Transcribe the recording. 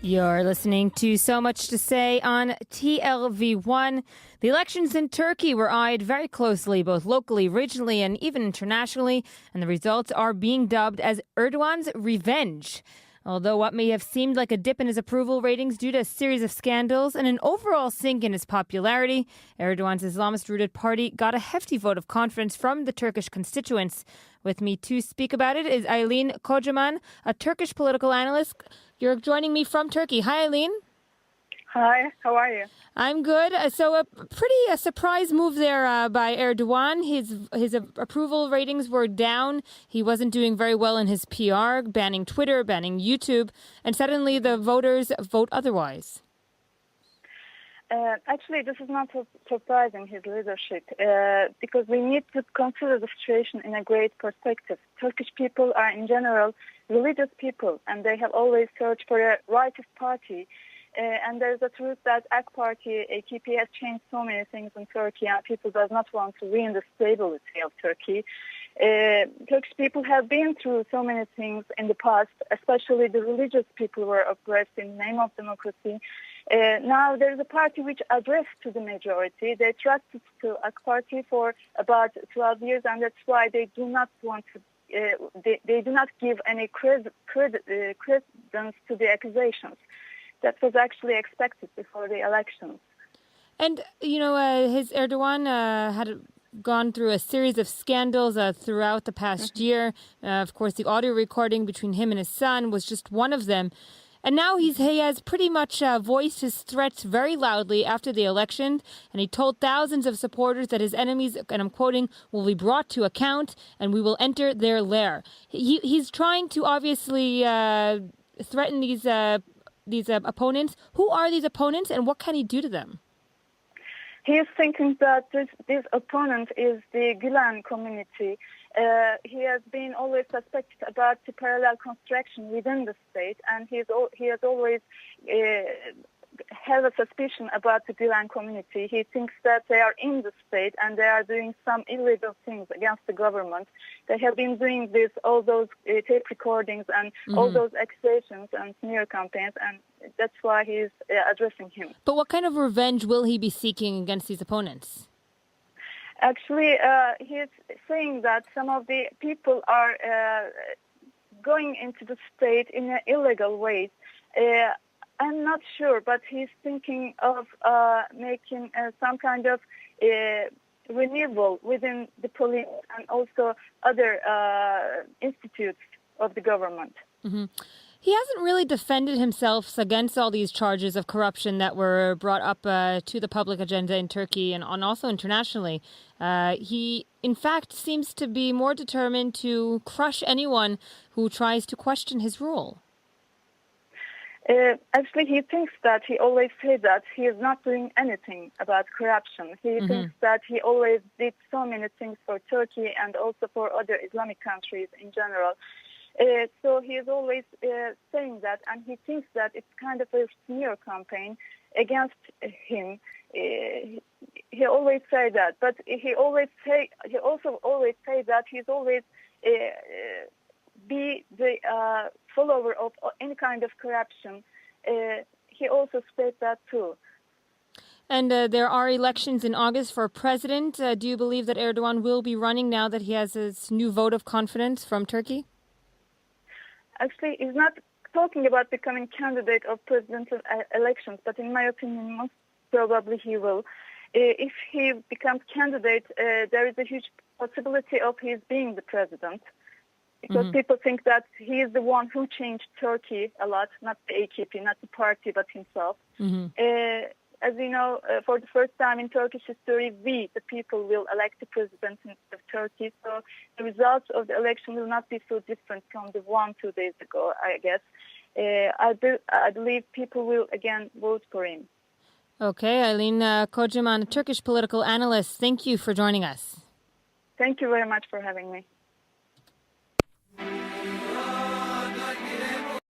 You're listening to So Much to Say on TLV1. The elections in Turkey were eyed very closely, both locally, regionally, and even internationally, and the results are being dubbed as Erdogan's revenge. Although what may have seemed like a dip in his approval ratings due to a series of scandals and an overall sink in his popularity, Erdogan's Islamist-rooted party got a hefty vote of confidence from the Turkish constituents. With me to speak about it is Aylin Kocaman, a Turkish political analyst. You're joining me from Turkey. Hi, Aylin. Hi, how are you? I'm good. So a pretty surprise move there by Erdogan. His approval ratings were down. He wasn't doing very well in his PR, banning Twitter, banning YouTube, and suddenly the voters vote otherwise. Actually, this is not surprising, his leadership, because we need to consider the situation in a great perspective. Turkish people are, in general, religious people, and they have always searched for a righteous party. And there's a truth that AK Party, AKP, has changed so many things in Turkey, and people does not want to ruin the stability of Turkey. Turkish people have been through so many things in the past, especially the religious people were oppressed in the name of democracy. Now there's a party which addressed to the majority. They trusted to AK Party for about 12 years, and that's why they do not want to. They do not give any credence to the accusations. That was actually expected before the elections. And, his Erdogan had gone through a series of scandals throughout the past year. Of course, the audio recording between him and his son was just one of them. And now he has pretty much voiced his threats very loudly after the election. And he told thousands of supporters that his enemies, and I'm quoting, will be brought to account and we will enter their lair. He's trying to obviously threaten these opponents. Who are these opponents and what can he do to them? He is thinking that this opponent is the Gülen community. He has been always suspected about the parallel construction within the state, and he has always have a suspicion about the Gülen community. He thinks that they are in the state and they are doing some illegal things against the government. They have been doing all those tape recordings and all those accusations and smear campaigns, and that's why he is addressing him. But what kind of revenge will he be seeking against these opponents? Actually, he is saying that some of the people are going into the state in an illegal way. I'm not sure, but he's thinking of making some kind of renewal within the police and also other institutes of the government. Mm-hmm. He hasn't really defended himself against all these charges of corruption that were brought up to the public agenda in Turkey and also internationally. He, in fact, seems to be more determined to crush anyone who tries to question his rule. Actually, he thinks that he always said that he is not doing anything about corruption. He thinks that he always did so many things for Turkey and also for other Islamic countries in general. So he is always saying that, and he thinks that it's kind of a smear campaign against him. He always say that, but he also always say that he's always be the follower of any kind of corruption. He also said that too. And there are elections in August for president. Do you believe that Erdogan will be running now that he has his new vote of confidence from Turkey? Actually, he's not talking about becoming candidate of presidential elections, but in my opinion, most probably he will. If he becomes candidate, there is a huge possibility of his being the president. Because people think that he is the one who changed Turkey a lot, not the AKP, not the party, but himself. As you know, for the first time in Turkish history, we, the people, will elect the president of Turkey. So the results of the election will not be so different from the 1-2 days ago, I guess. I believe people will again vote for him. Okay, Aylin Kocaman, a Turkish political analyst. Thank you for joining us. Thank you very much for having me.